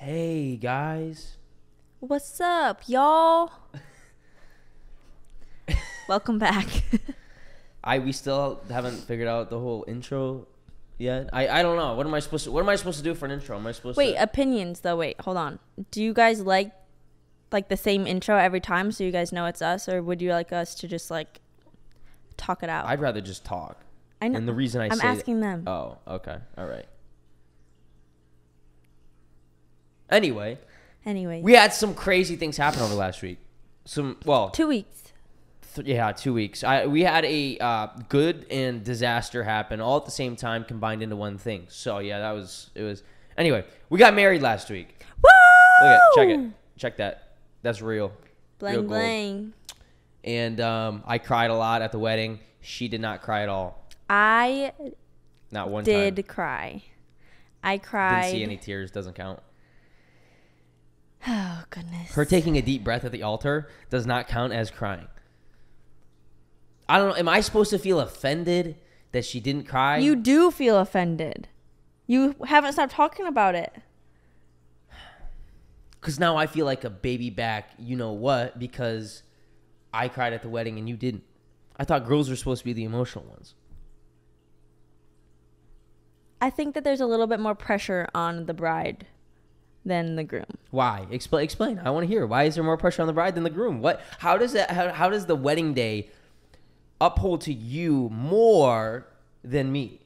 Hey guys. What's up, y'all? Welcome back. We still haven't figured out the whole intro yet. I don't know. What am I supposed to do for an intro? Am I supposed Wait, to opinions though. Wait, hold on. Do you guys like the same intro every time so you guys know it's us, or would you like us to just like talk it out? I'd rather just talk. I know. And the reason I'm asking them. Oh, okay. All right. Anyway, we had some crazy things happen over last week. 2 weeks. 2 weeks. We had a good and disaster happen all at the same time, combined into one thing. So yeah, it was. Anyway, we got married last week. Woo! Check that. That's real. Bling real gold. bling. And I cried a lot at the wedding. She did not cry at all. I Not one time. did cry. I cried. Didn't see any tears. Doesn't count. Oh goodness. Her taking a deep breath at the altar does not count as crying. I don't know. Am I supposed to feel offended that she didn't cry? You do feel offended. You haven't stopped talking about it. Because now I feel like a baby back, you know what, because I cried at the wedding and you didn't. I thought girls were supposed to be the emotional ones. I think that there's a little bit more pressure on the bride than the groom. Why? Explain. I want to hear. Why is there more pressure on the bride than the groom? What? How does the wedding day uphold to you more than me?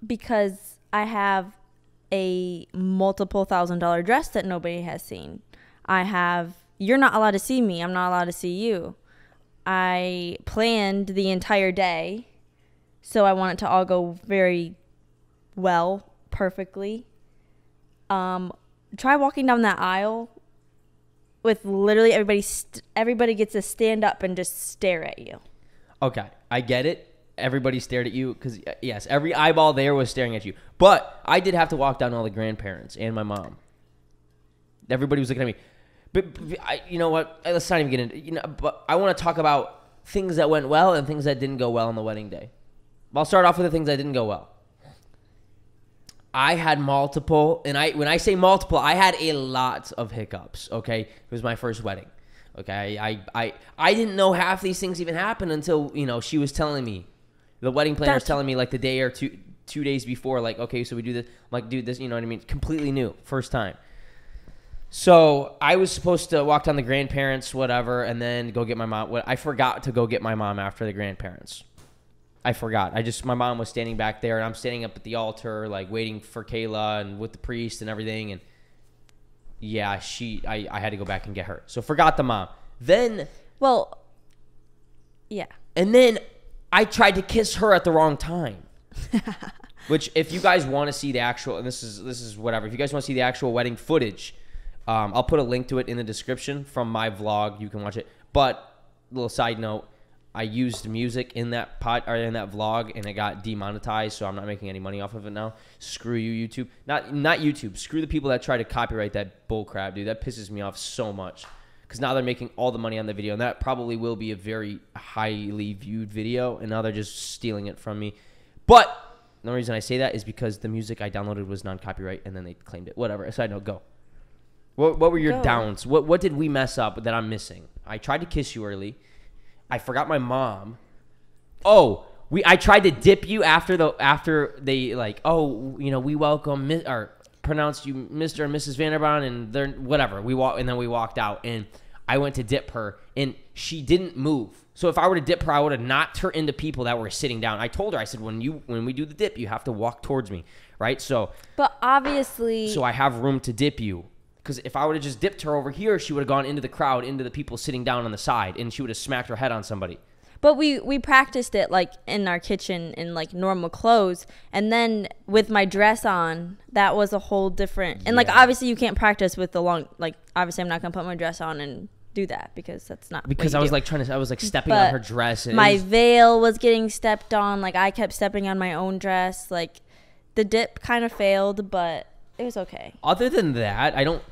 Because I have a multiple $1,000 dress that nobody has seen. You're not allowed to see me. I'm not allowed to see you. I planned the entire day, so I want it to all go very well, perfectly. Try walking down that aisle with literally everybody gets to stand up and just stare at you. Okay, I get it. Everybody stared at you because, yes, every eyeball there was staring at you. But I did have to walk down all the grandparents and my mom. Everybody was looking at me. But you know what? Let's not even get into. But I want to talk about things that went well and things that didn't go well on the wedding day. I'll start off with the things that didn't go well. I had multiple, and when I say multiple, I had a lot of hiccups. Okay, it was my first wedding. Okay, I didn't know half these things even happened until she was telling me. The wedding planner was telling me like the day or two days before, like, okay, so we do this. I'm like, dude, this, you know what I mean? Completely new, first time. So I was supposed to walk down the grandparents, whatever, and then go get my mom. I forgot to go get my mom after the grandparents. I forgot. My mom was standing back there, and I'm standing up at the altar, like waiting for Kayla and with the priest and everything. And yeah, I had to go back and get her. So forgot the mom. Then, yeah. And then I tried to kiss her at the wrong time. Which, if you guys want to see the actual, and this is whatever. If you guys want to see the actual wedding footage, I'll put a link to it in the description from my vlog. You can watch it. But little side note. I used music in that vlog, and it got demonetized, so I'm not making any money off of it now. Screw you, YouTube. Not YouTube. Screw the people that try to copyright that bullcrap, dude. That pisses me off so much. Because now they're making all the money on the video, and that probably will be a very highly viewed video, and now they're just stealing it from me. But the only reason I say that is because the music I downloaded was non-copyright, and then they claimed it. Whatever. Side note, go. What were your downs? What did we mess up that I'm missing? I tried to kiss you early. I forgot my mom. I tried to dip you after they like, we welcome or pronounced you Mr. and Mrs. Vanderbaan, and then whatever. We walked out, and I went to dip her, and she didn't move. So if I were to dip her, I would have knocked her into people that were sitting down. I told her, I said, when we do the dip, you have to walk towards me, right? So, but obviously, so I have room to dip you. Because if I would have just dipped her over here, she would have gone into the crowd, into the people sitting down on the side, and she would have smacked her head on somebody. But we practiced it like in our kitchen in like normal clothes, and then with my dress on, that was a whole different. And like obviously you can't practice with the long. Like obviously I'm not gonna put my dress on and do that because that's not. Because I was like stepping on her dress. And my veil was getting stepped on. Like I kept stepping on my own dress. Like the dip kind of failed, but it was okay. Other than that, I don't.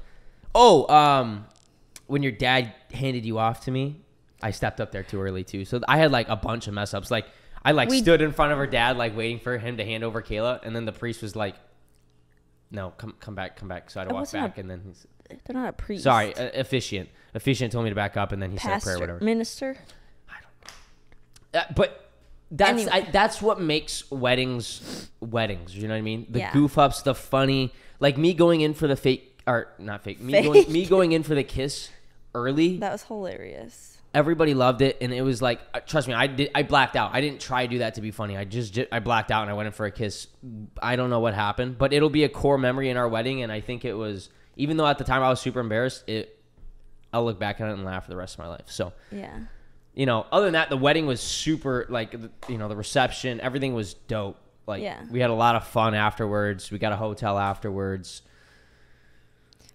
When your dad handed you off to me, I stepped up there too early too. So I had like a bunch of mess ups. Like I stood in front of her dad, like waiting for him to hand over Kayla, and then the priest was like, No, come back. So I had I to walk wasn't back, and then he's They're not a priest. sorry, officiant. Officiant told me to back up, and then he said a Pastor, prayer, whatever. minister. But that's Anyway. that's what makes weddings. You know what I mean? The Yeah. goof ups, the funny, like me going in for the fake or not fake. Fake. Me going in for the kiss early. That was hilarious. Everybody loved it, and it was like, trust me, I blacked out. I didn't try to do that to be funny. I blacked out and I went in for a kiss. I don't know what happened, but it'll be a core memory in our wedding, and I think it was, even though at the time I was super embarrassed, I'll look back at it and laugh for the rest of my life. So Yeah. you know, other than that, the wedding was super, like, you know, the reception, everything was dope. Like, Yeah. we had a lot of fun afterwards. We got a hotel afterwards.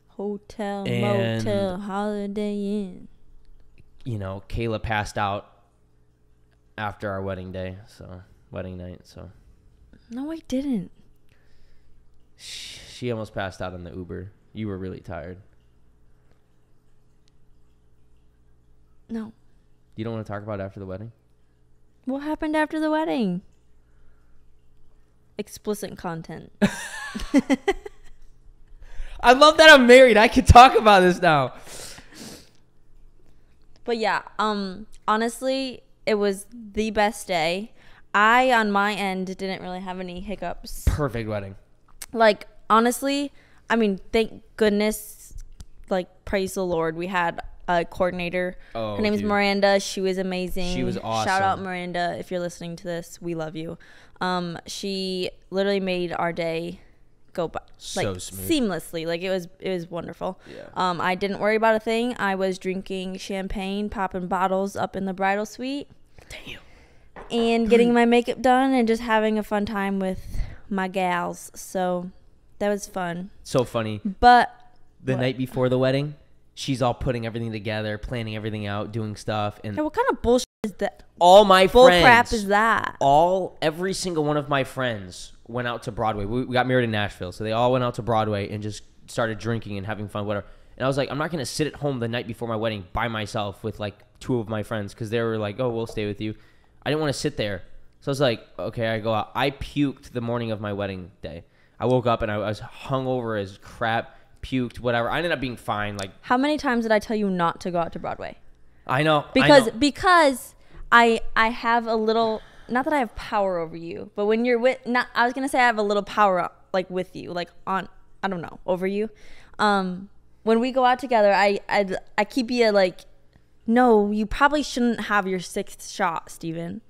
Hotel, And- motel, Holiday Inn. You know, Kayla passed out after our wedding night. So No, I didn't. she almost passed out in the Uber. You were really tired. No. You don't want to talk about it after the wedding? What happened after the wedding? Explicit content. I love that I'm married. I can talk about this now. But yeah, honestly, it was the best day. I, on my end, didn't really have any hiccups. Perfect wedding. Like, honestly, I mean, thank goodness, like, praise the Lord, we had a coordinator. Oh, Her name is dude. Miranda. She was amazing. She was awesome. Shout out Miranda if you're listening to this. We love you. She literally made our day go by like So smooth. seamlessly. Like, it was wonderful. Yeah. I didn't worry about a thing. I was drinking champagne, popping bottles up in the bridal suite. Damn. And getting my makeup done and just having a fun time with my gals. So that was fun. So funny. But The What? night before the wedding, she's all putting everything together, planning everything out, doing stuff. And what kind of bullshit is that? all my Bull friends, crap is that? every single one of my friends went out to Broadway. We got married in Nashville, so they all went out to Broadway and just started drinking and having fun, whatever. And I was like, I'm not gonna sit at home the night before my wedding by myself with like two of my friends because they were like, oh, we'll stay with you. I didn't want to sit there, so I was like, okay, I go out. I puked the morning of my wedding day. I woke up and I was hungover as crap, puked, whatever. I ended up being fine. Like, How many times did I tell you not to go out to Broadway? I know Because I have a little, not that I have power over you, but when you're with, not, I was gonna say I have a little power like with you, like on, I don't know, over you. When we go out together, I keep you like, no, you probably shouldn't have your sixth shot, Steven.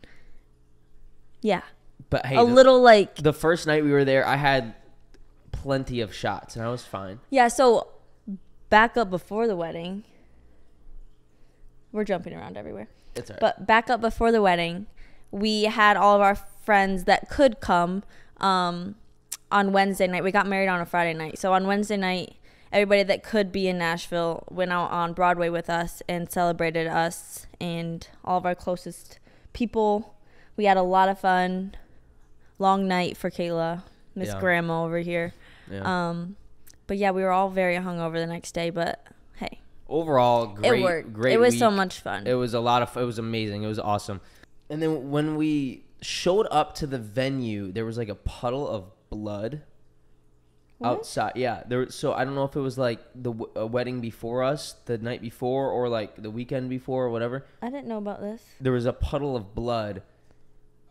Yeah, but hey, a little like, the first night we were there, I had plenty of shots and I was fine. yeah. So back up before the wedding. We're jumping around everywhere. It's all right. But back up before the wedding, we had all of our friends that could come on Wednesday night. We got married on a Friday night. So on Wednesday night, everybody that could be in Nashville went out on Broadway with us and celebrated us and all of our closest people. We had a lot of fun. Long night for Kayla, Miss Yeah. Grandma over here. Yeah. But yeah, we were all very hungover the next day, but hey, Overall, great, it worked. great It was week. so much fun. It was a lot of. It was amazing. It was awesome. And then when we showed up to the venue, there was like a puddle of blood outside. Yeah, there. So I don't know if it was like a wedding before us, the night before, or like the weekend before, or whatever. I didn't know about this. There was a puddle of blood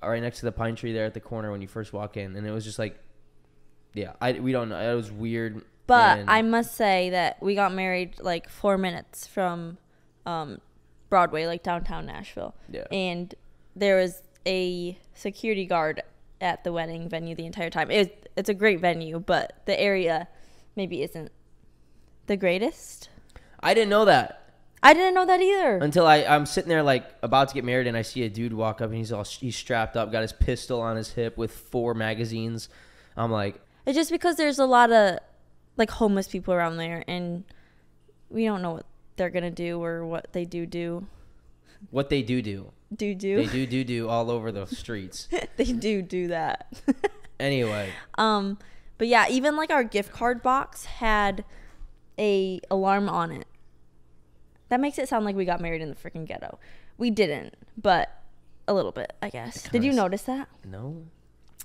right next to the pine tree there at the corner when you first walk in, and it was just like, yeah, we don't know. It was weird. But and I must say that we got married like 4 minutes from Broadway, like downtown Nashville. Yeah. And there was a security guard at the wedding venue the entire time. It's a great venue, but the area maybe isn't the greatest. I didn't know that. I didn't know that either. Until I'm sitting there like about to get married and I see a dude walk up and he's strapped up, got his pistol on his hip with 4 magazines. I'm like, It's just because there's a lot of like homeless people around there, and we don't know what they're gonna do or what they do. what they do. They do all over the streets. they do that. Anyway, But yeah, even like our gift card box had a alarm on it. That makes it sound like we got married in the freaking ghetto. We didn't, but a little bit, I guess. Did you Kinda notice that? no.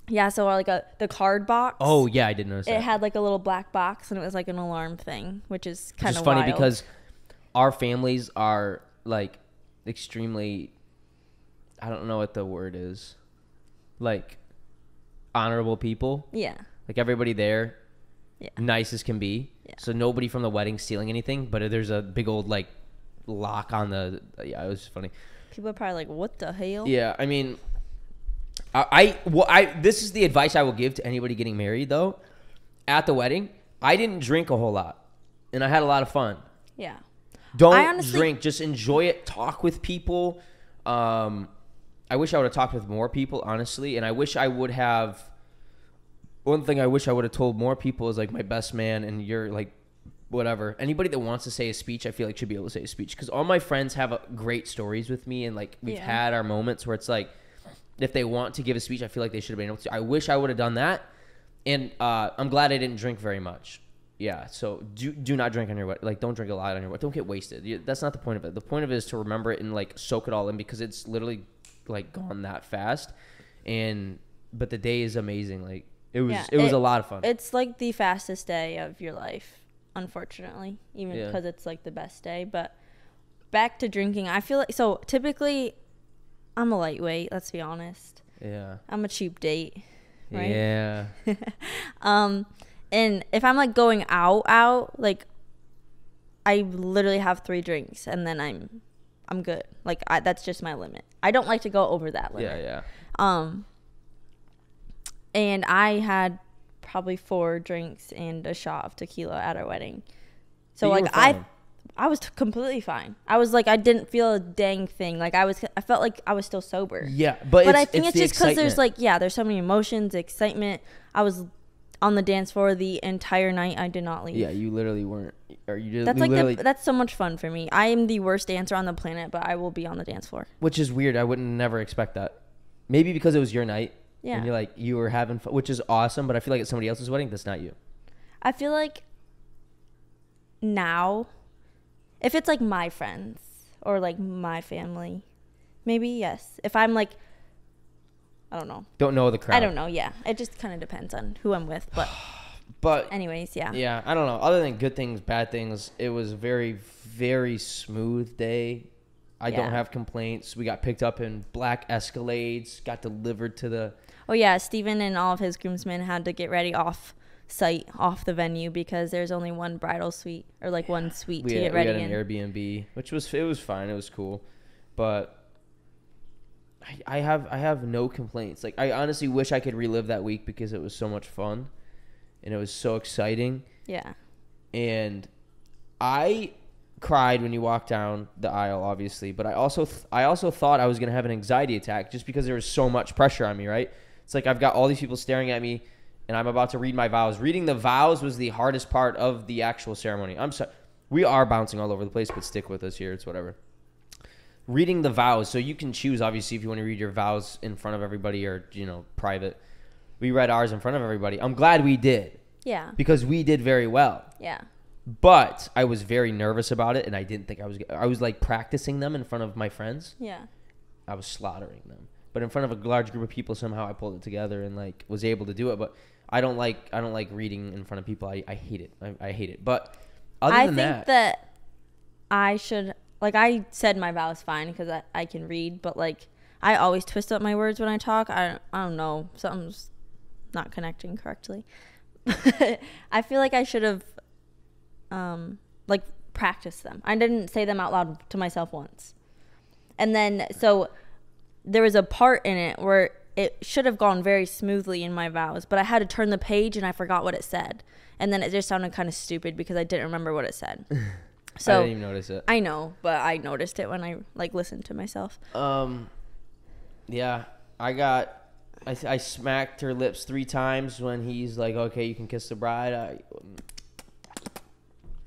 Yeah, so like the card box. Oh yeah, I did notice It that. had like a little black box, and it was like an alarm thing, which is kind It's of funny wild. because our families are like extremely, I don't know what the word is, like honorable people. Yeah. Like everybody there, Yeah. nice as can be. Yeah. So nobody from the wedding stealing anything, but there's a big old like lock on the. Yeah, it was funny. People are probably like, "What the hell?" Yeah, I mean, this is the advice I will give to anybody getting married though. At the wedding, I didn't drink a whole lot, and I had a lot of fun. Yeah. Don't drink, just enjoy it. Talk with people. I wish I would have talked with more people, honestly, and I wish I would have. One thing I wish I would have told more people is like my best man and you're like whatever. Anybody that wants to say a speech, I feel like should be able to say a speech because all my friends have great stories with me and like we've had our moments where it's like if they want to give a speech, I feel like they should have been able to. I wish I would have done that, and I'm glad I didn't drink very much. Yeah, so do not drink on your wedding. Like don't drink a lot on your wedding. Don't get wasted. That's not the point of it. The point of it is to remember it and like soak it all in because it's literally like gone that fast, but the day is amazing. Like. It was a lot of fun. It's like the fastest day of your life, unfortunately, even because it's like the best day. But back to drinking, I feel like so typically I'm a lightweight, let's be honest. Yeah. I'm a cheap date, right? Yeah. And if I'm like going out, like I literally have 3 drinks and then I'm good. Like that's just my limit. I don't like to go over that limit. Yeah. And I had probably 4 drinks and a shot of tequila at our wedding. So like I was completely fine. I was like I didn't feel a dang thing. Like I felt like I was still sober. Yeah, but I think it's just because there's like there's so many emotions, excitement. I was on the dance floor the entire night. I did not leave. Yeah, you literally weren't. Or you did. That's like that's so much fun for me. I am the worst dancer on the planet, but I will be on the dance floor. Which is weird. I wouldn't never expect that. Maybe because it was your night. Yeah. And you were having fun, which is awesome, but I feel like it's somebody else's wedding. That's not you. I feel like now, if it's like my friends or like my family, maybe yes. If I'm like, I don't know. Don't know the crowd. I don't know. Yeah. It just kind of depends on who I'm with. But anyways, yeah. Yeah. I don't know. Other than good things, bad things, it was a very, very smooth day. I don't have complaints. We got picked up in black Escalades, got delivered to the... Oh, yeah. Steven and all of his groomsmen had to get ready off off the venue, because there's only one bridal suite, or like one suite to get ready in. We had an Airbnb, which was fine. It was cool. But I have no complaints. Like, I honestly wish I could relive that week because it was so much fun and it was so exciting. Yeah. And I cried when you walked down the aisle, obviously, but I also thought I was going to have an anxiety attack just because there was so much pressure on me, right? It's like I've got all these people staring at me and I'm about to read my vows. Reading the vows was the hardest part of the actual ceremony. I'm sorry. We are bouncing all over the place, but stick with us here. It's whatever. Reading the vows. So you can choose, obviously, if you want to read your vows in front of everybody or, private. We read ours in front of everybody. I'm glad we did. Yeah. Because we did very well. Yeah. But I was very nervous about it, and I didn't think I was like practicing them in front of my friends. Yeah. I was slaughtering them. But in front of a large group of people, somehow I pulled it together and like was able to do it. But I don't like reading in front of people. I hate it. I hate it. But I think that I should, like, I said my vows fine because I can read, but like I always twist up my words when I talk. I don't know, something's not connecting correctly. I feel like I should have like practiced them. I didn't say them out loud to myself once. And then so there was a part in it where it should have gone very smoothly in my vows, but I had to turn the page and I forgot what it said. And then it just sounded kind of stupid because I didn't remember what it said. So I didn't even notice it. I know, but I noticed it when I like listened to myself. Yeah, I smacked her lips 3 times when he's like, "Okay, you can kiss the bride."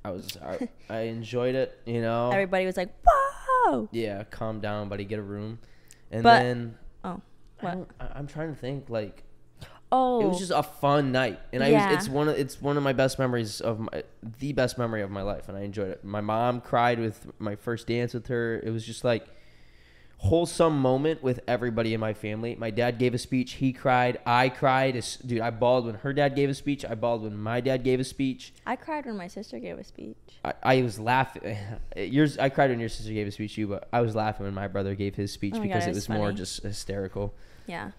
I enjoyed it, Everybody was like, "Whoa!" Yeah, calm down, buddy. Get a room, and but, then what? I'm trying to think. Like, it Oh, was just a fun night, and Yeah. it's one of my best memories the best memory of my life, and I enjoyed it. My mom cried with my first dance with her. It was just like, wholesome moment with everybody in my family. My dad gave a speech. He cried. I cried. Dude, I bawled when her dad gave a speech. I bawled when my dad gave a speech. I cried when my sister gave a speech. I was laughing. I cried when your sister gave a speech too, but I was laughing when my brother gave his speech because it was more just hysterical. Yeah.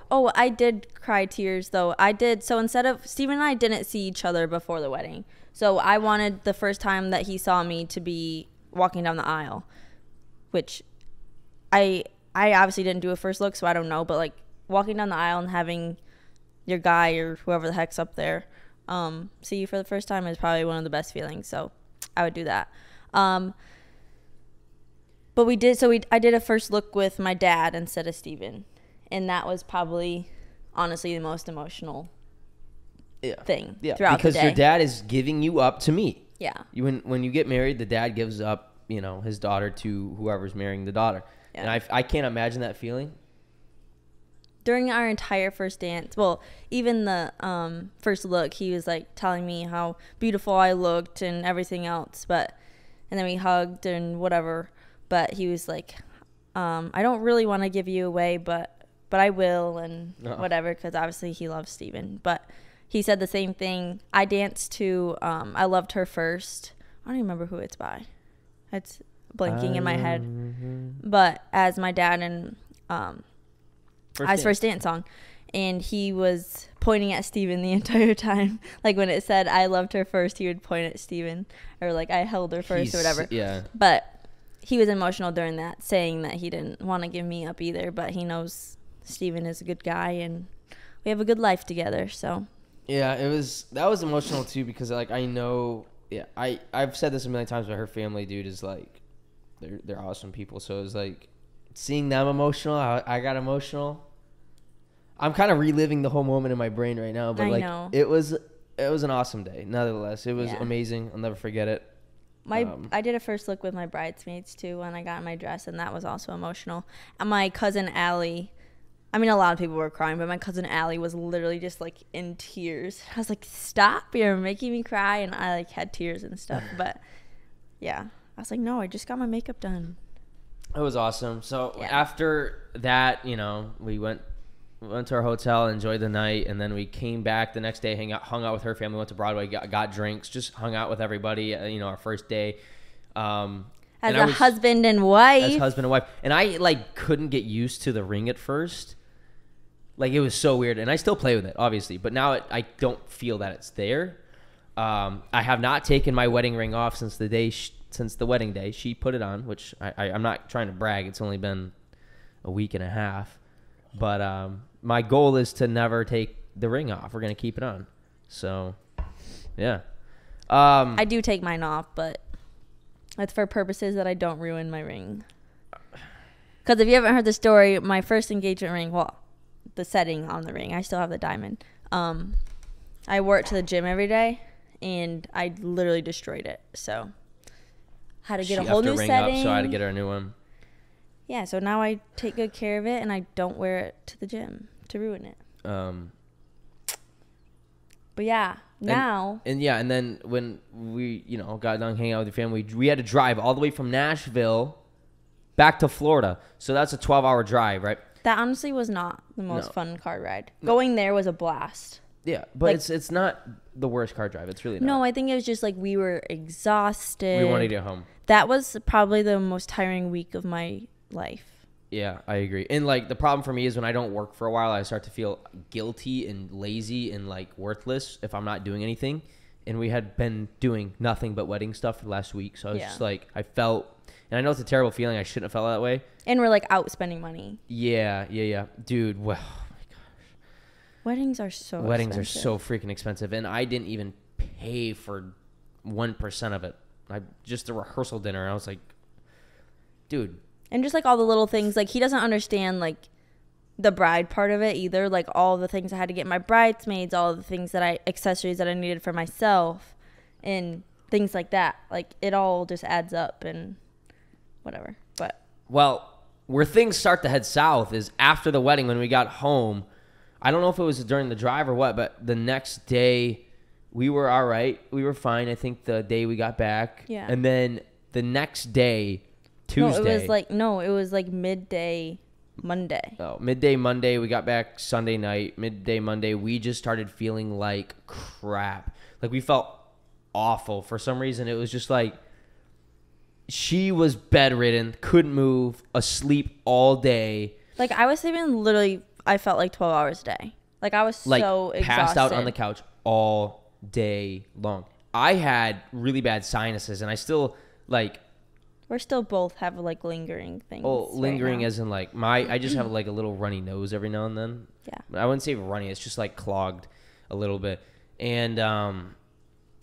Oh, I did cry tears though. I did. So instead of Steven and I didn't see each other before the wedding. So I wanted the first time that he saw me to be walking down the aisle, which I obviously didn't do a first look, so I don't know. But like walking down the aisle and having your guy or whoever the heck's up there see you for the first time is probably one of the best feelings. So I would do that. But we did. So I did a first look with my dad instead of Steven. And that was probably, honestly, the most emotional thing throughout because the day. Your dad is giving you up to me. Yeah. When you get married, the dad gives up, his daughter to whoever's marrying the daughter. Yeah. And I can't imagine that feeling. During our entire first dance, well, even the first look, he was like telling me how beautiful I looked and everything else. And then we hugged and whatever. But he was like, I don't really want to give you away, but I will and whatever, because obviously he loves Steven. But he said the same thing. I danced to I Loved Her First. I don't even remember who it's by. It's blanking in my head. But as my dad and first dance song. And he was pointing at Steven the entire time. Like when it said I loved her first, he would point at Steven. Or like I held her first or whatever. Yeah. But he was emotional during that, saying that he didn't want to give me up either. But he knows Steven is a good guy and we have a good life together. So yeah, that was emotional too, because like I know, I've said this a million times, but her family, dude, is like they're awesome people. So it was like seeing them emotional, I got emotional. I'm kind of reliving the whole moment in my brain right now, but I like know. it was an awesome day. Nevertheless, it was amazing. I'll never forget it. I did a first look with my bridesmaids too when I got my dress, and that was also emotional. And my cousin Allie, I mean, a lot of people were crying, but my cousin Allie was literally just like in tears. I was like, "Stop! You're making me cry," and I like had tears and stuff. But yeah, I was like, "No, I just got my makeup done." It was awesome. So after that, we went to our hotel, enjoyed the night, and then we came back the next day, hung out with her family, went to Broadway, got drinks, just hung out with everybody, our first day. As husband and wife. And I like couldn't get used to the ring at first. Like it was so weird, and I still play with it, obviously, but now I don't feel that it's there. I have not taken my wedding ring off since the wedding day. She put it on, which I'm not trying to brag. It's only been a week and a half. But my goal is to never take the ring off. We're going to keep it on. So, yeah. I do take mine off, but it's for purposes that I don't ruin my ring. Because if you haven't heard the story, my first engagement ring, well, the setting on the ring, I still have the diamond. I wore it to the gym every day, and I literally destroyed it. So, had to get a whole new setting. So I had to get her a new one. Yeah, so now I take good care of it, and I don't wear it to the gym to ruin it. But yeah, now. And then when we, got done hanging out with your family, we had to drive all the way from Nashville back to Florida. So that's a 12-hour drive, right? That honestly was not the most fun car ride. Going there was a blast. Yeah, but it's not the worst car drive. It's really not. No, I think it was just like we were exhausted. We wanted to get home. That was probably the most tiring week of my life. Yeah, I agree. And like the problem for me is when I don't work for a while, I start to feel guilty and lazy and like worthless if I'm not doing anything. And we had been doing nothing but wedding stuff for the last week. So I was just like, I felt, and I know it's a terrible feeling. I shouldn't have felt that way. And we're like out spending money. Yeah. Dude, well, oh my gosh. Weddings are so freaking expensive. And I didn't even pay for 1% of it. Just the rehearsal dinner. And I was like, dude. And just like all the little things, like he doesn't understand like the bride part of it either. Like all the things I had to get my bridesmaids, all the things accessories that I needed for myself and things like that. Like it all just adds up and whatever. But well, where things start to head south is after the wedding when we got home. I don't know if it was during the drive or what, but the next day we were all right. We were fine. I think the day we got back. Yeah. And then the next day Tuesday. No, it was like midday Monday. Oh, midday Monday. We got back Sunday night. Midday Monday, we just started feeling like crap. Like we felt awful for some reason. It was just like she was bedridden, couldn't move, asleep all day. Like I was sleeping literally, I felt like 12 hours a day. Like I was Like so exhausted. passed out on the couch all day long. I had really bad sinuses, and I still like. We're still both have like lingering things. Oh, lingering right as in like I just have like a little runny nose every now and then. Yeah. I wouldn't say runny. It's just like clogged a little bit. And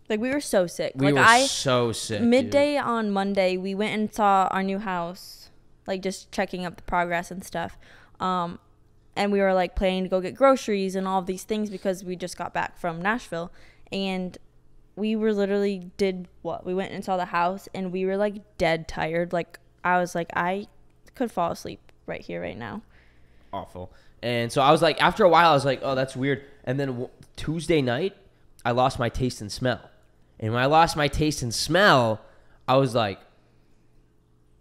like we were so sick. we like were so sick. midday dude. on Monday, we went and saw our new house, like just checking up the progress and stuff. And we were like planning to go get groceries and all of these things because we just got back from Nashville, and we were literally we went and saw the house, and we were like dead tired. Like I was like, I could fall asleep right here, right now. Awful. And so I was like, after a while, I was like, oh, that's weird. And then Tuesday night, I lost my taste and smell. And when I lost my taste and smell, I was like,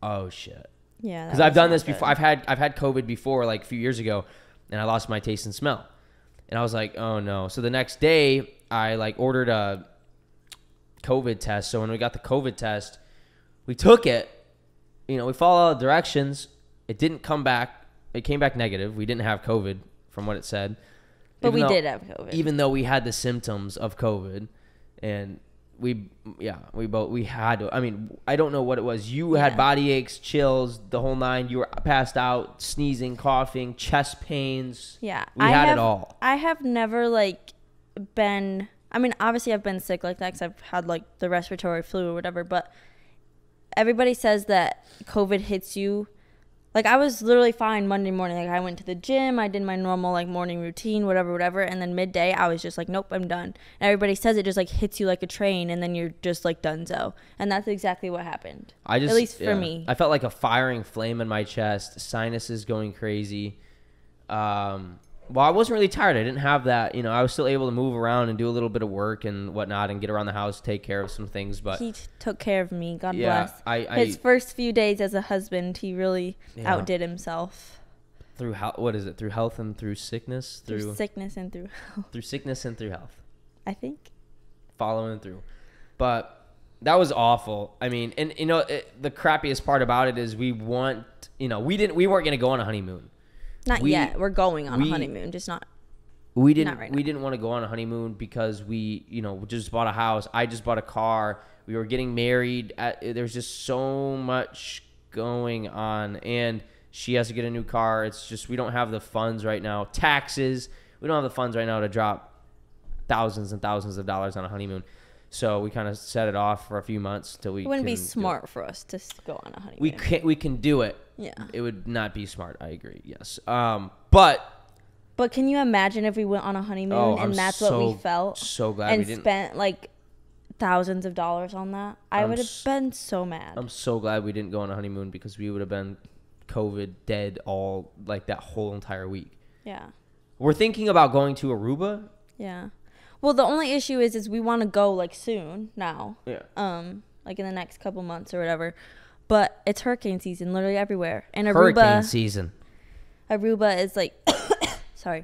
oh shit. Yeah. Because I've done this before. I've had COVID before, like a few years ago, and I lost my taste and smell. And I was like, oh no. So the next day, I like ordered a COVID test. So when we got the COVID test, we took it. You know, we followed all the directions. It didn't come back. It came back negative. We didn't have COVID from what it said. But we did have COVID. Even though we had the symptoms of COVID, and we had to. I mean, I don't know what it was. You had body aches, chills, the whole nine. You were passed out, sneezing, coughing, chest pains. Yeah. We had it all. I have never like been, I mean, obviously I've been sick like that because I've had like the respiratory flu or whatever, but everybody says that COVID hits you. Like I was literally fine Monday morning. Like I went to the gym, I did my normal like morning routine, whatever. And then midday I was just like, nope, I'm done. And everybody says it just like hits you like a train, and then you're just like donezo. And that's exactly what happened. At least for me. I felt like a firing flame in my chest, sinuses going crazy. Well, I wasn't really tired. I didn't have that. You know, I was still able to move around and do a little bit of work and whatnot and get around the house, take care of some things. But he took care of me. God yeah, bless. His first few days as a husband, he really outdid himself. Through what is it? Through health and through sickness? Through sickness and through health. Through sickness and through health. I think. Following through. But that was awful. I mean, and you know, the crappiest part about it is we weren't going to go on a honeymoon. Not yet. We're going on a honeymoon, just not. We didn't. Right now. We didn't want to go on a honeymoon because we just bought a house. I just bought a car. We were getting married. There's just so much going on, and she has to get a new car. It's just we don't have the funds right now. Taxes. We don't have the funds right now to drop thousands and thousands of dollars on a honeymoon. So we kind of set it off for a few months till we. It wouldn't be smart for us to go on a honeymoon. We can do it. Yeah. It would not be smart. I agree. Yes. But can you imagine if we went on a honeymoon and that's what we felt? So glad we didn't. And spent like thousands of dollars on that. I would have been so mad. I'm so glad we didn't go on a honeymoon because we would have been COVID dead all like that whole entire week. Yeah. We're thinking about going to Aruba. Yeah. Well, the only issue is we want to go like soon now. Yeah. Like in the next couple months or whatever. But it's hurricane season literally everywhere. And Aruba. Hurricane season. Aruba is like, sorry,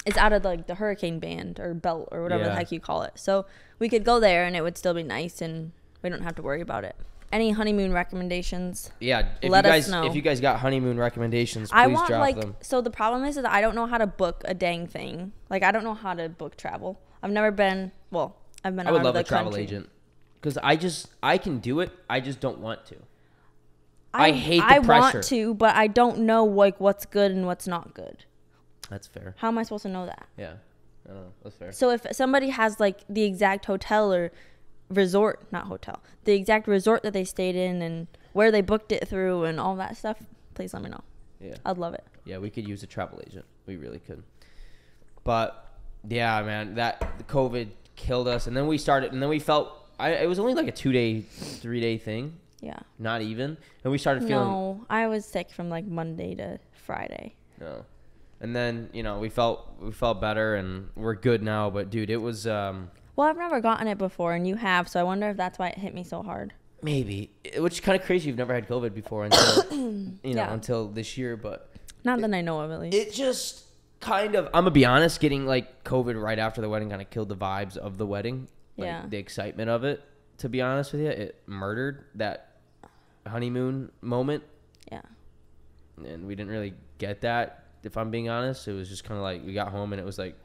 it's out of like the hurricane band or belt or whatever the heck you call it. So we could go there and it would still be nice and we don't have to worry about it. Any honeymoon recommendations? Yeah, let us know. If you guys got honeymoon recommendations, please drop them. So the problem is that I don't know how to book a dang thing. Like I don't know how to book travel. I've never been. Well, I've been. I would love a travel travel agent because I can do it. I just don't want to. I hate the pressure. I want to, but I don't know like what's good and what's not good. That's fair. How am I supposed to know that? Yeah, I don't know. That's fair. So if somebody has like the exact hotel or resort, not hotel, the exact resort that they stayed in and where they booked it through and all that stuff, please let me know. Yeah, I'd love it. Yeah, we could use a travel agent. We really could. But yeah, man, the COVID killed us, and then we felt it was only like a 2-day, 3-day thing. Yeah. Not even, and we started feeling. No, I was sick from like Monday to Friday. No, and then we felt better, and we're good now. But dude, it was. Well, I've never gotten it before, and you have, so I wonder if that's why it hit me so hard. Maybe, which is kind of crazy. You've never had COVID before until Yeah. until this year, but Not that I know of, at least. it just kind of. I'm gonna be honest. Getting like COVID right after the wedding kind of killed the vibes of the wedding. Like, Yeah. the excitement of it. To be honest with you, it murdered that honeymoon moment, Yeah. and we didn't really get that. If I'm being honest, it was just kind of like we got home and it was like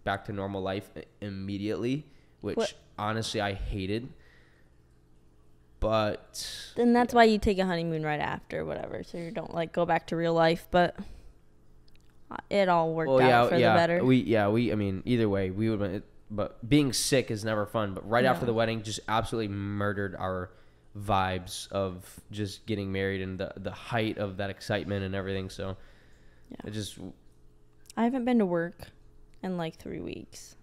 back to normal life immediately, which What- honestly I hated. But Then that's why you take a honeymoon right after, whatever, so you don't like go back to real life. But it all worked out for the better. I mean, either way, we would. But being sick is never fun. But right after No. the wedding, just absolutely murdered our vibes of just getting married and the height of that excitement and everything. So Yeah. it just. I haven't been to work in like 3 weeks.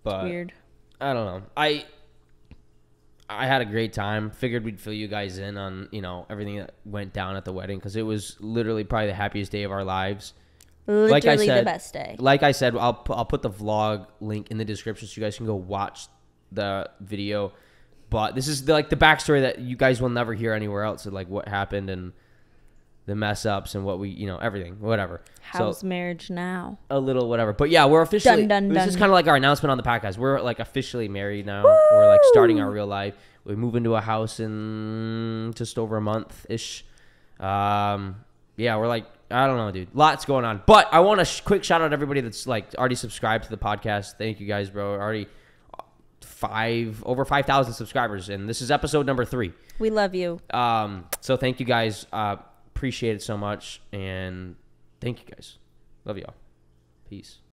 But Weird. I don't know. I had a great time. Figured we'd fill you guys in on, everything that went down at the wedding because it was literally probably the happiest day of our lives. Literally said- the best day. Like I said, I'll put the vlog link in the description so you guys can go watch the video. But this is the backstory that you guys will never hear anywhere else of like what happened and the mess ups and what we, everything, whatever. How's So marriage now? a little whatever. But yeah, we're officially, Dun, dun, this is dun. kind of like our announcement on the podcast. We're like officially married now. We're like starting our real life. We move into a house in just over a month-ish. Yeah, we're like, I don't know, dude. Lots going on. But I want a quick shout out to everybody that's like already subscribed to the podcast. Thank you guys, bro. Already over 5,000 subscribers. And this is episode number 3. We love you. So thank you guys. Appreciate it so much. And thank you guys. Love y'all. Peace.